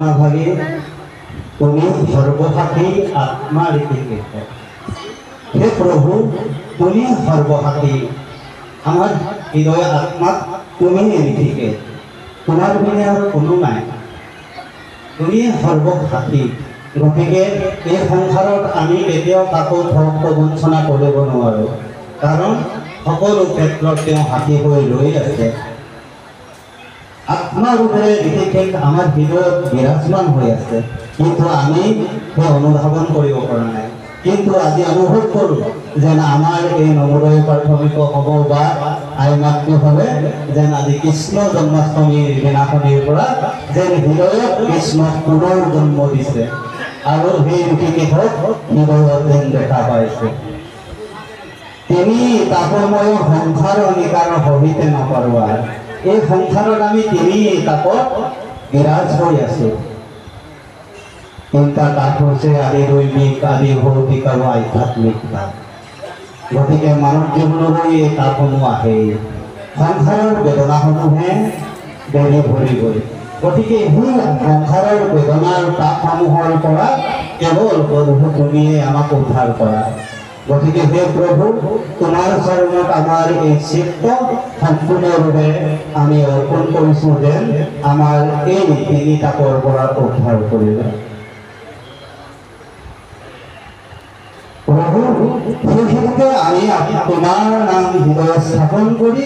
ভাগে তুমি সর্বহাতি আত্মা রেখে হে প্রভু তুমি সর্বহাতি আমার হৃদয় আত্মা তুমি রেখে তোমার বিনে আর কোনো নাই তুমি সর্বহাতি গতিকে এই সংসাৰত আমি কেতিয়াও কাকো ঠগ প্ৰবঞ্চনা কৰিব নোৱাৰোঁ কাৰণ সকলো ক্ষেত্ৰত তেওঁ হাতী হৈ ৰৈ আছে আত্মা ৰূপে বিশেষ আমাৰ হৃদয়ত বিৰাজমান হয়ে আছে কিন্তু আমি অনুধাবন কৰিব পৰা নাই কিন্তু আজি অনুভৱ কৰোঁ যেন আমাৰ এই নৱোদয় প্ৰাথমিক হ'ব বা আইমাতৃভাৱে যেন আজি কৃষ্ণ জন্মাষ্টমীৰ দিনাখনিৰ পৰা যেন হৃদয়ত কৃষ্ণ পুনৰ জন্ম দিছে আৰু সেই ঋষিকেশক হৃদয়ত যেন দেখা পাইছে তিনি তাপময় সংসাৰ নিকাৰ সহিতে নকৰোৱা এই সংসাৰত আমি তিনি তাপত বিৰাজ হৈ আছো তিনিটা তাপ হৈছে আদি দৈনিক আদি ভৌতিক আৰু আধ্যাত্মিক তাপ গতিকে মানৱ জীৱনলৈ এই তাপসমূহ আহে সংসাৰৰ বেদনাসমূহে বেৰি ভৰিবই গতিকে সেই সংসাৰৰ বেদনাৰ তাপসমূহৰ পৰা কেৱল প্ৰভু তুমিয়ে আমাক উদ্ধাৰ কৰা গতিকে হে প্ৰভু তোমাৰ চৰণত আমাৰ এই চিত্ত সম্পূৰ্ণৰূপে আমি অৰ্পণ কৰিছোঁ যেন আমাৰ এই তিনি তাপৰ পৰা উদ্ধাৰ কৰিবা প্ৰভু সেইক্ষেত্ৰে আমি তোমাৰ নাম হৃদয় স্থাপন কৰি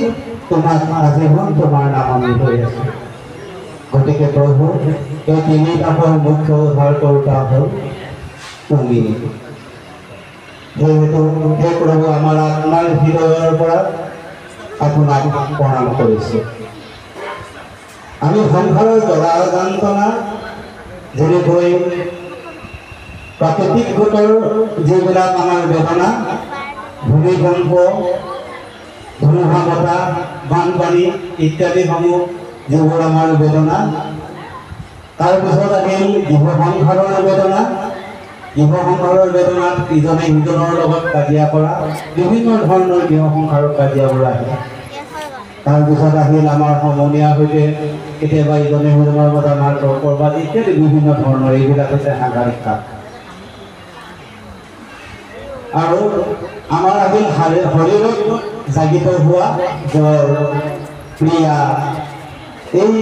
তোমাক আজীবন তোমাৰ নাম আমি লৈ আছো গতিকে প্ৰভু এই তিনি তাপৰ মুখ্য উদ্ধাৰকৰ্তা হ'ল তুমি যেহেতু হে প্ৰভু আমাৰ আত্মাৰ হৃদয়ৰ পৰা আপোনাক প্ৰণাম কৰিছোঁ আমি সংসাৰৰ জৰা যন্ত্ৰণা যেনেকৈ প্ৰাকৃতিক গোটৰ যিবিলাক আমাৰ বেদনা ভূমিকম্প ধুমুহা বতাহ বানপানী ইত্যাদিসমূহ যিবোৰ আমাৰ বেদনা তাৰপিছত আহিল জীৱ সংসাৰৰ বেদনা জীৱ সংসাৰৰ বেদনাত ইজনে সিজনৰ লগত কাজিয়া কৰা বিভিন্ন ধৰণৰ জীৱ সংসাৰৰ কাজিয়াবোৰ আহে তাৰপিছত আহিল আমাৰ সমনীয়াৰ সৈতে কেতিয়াবা ইজনে সিজনৰ মাজত আমাৰ তৰ্কবাদ ইত্যাদি বিভিন্ন ধৰণৰ এইবিলাক হৈছে সাংঘাতিক কাম আৰু আমাৰ আহিল শৰীৰত জাগিত হোৱা জ্বৰ ক্ৰিয়া এই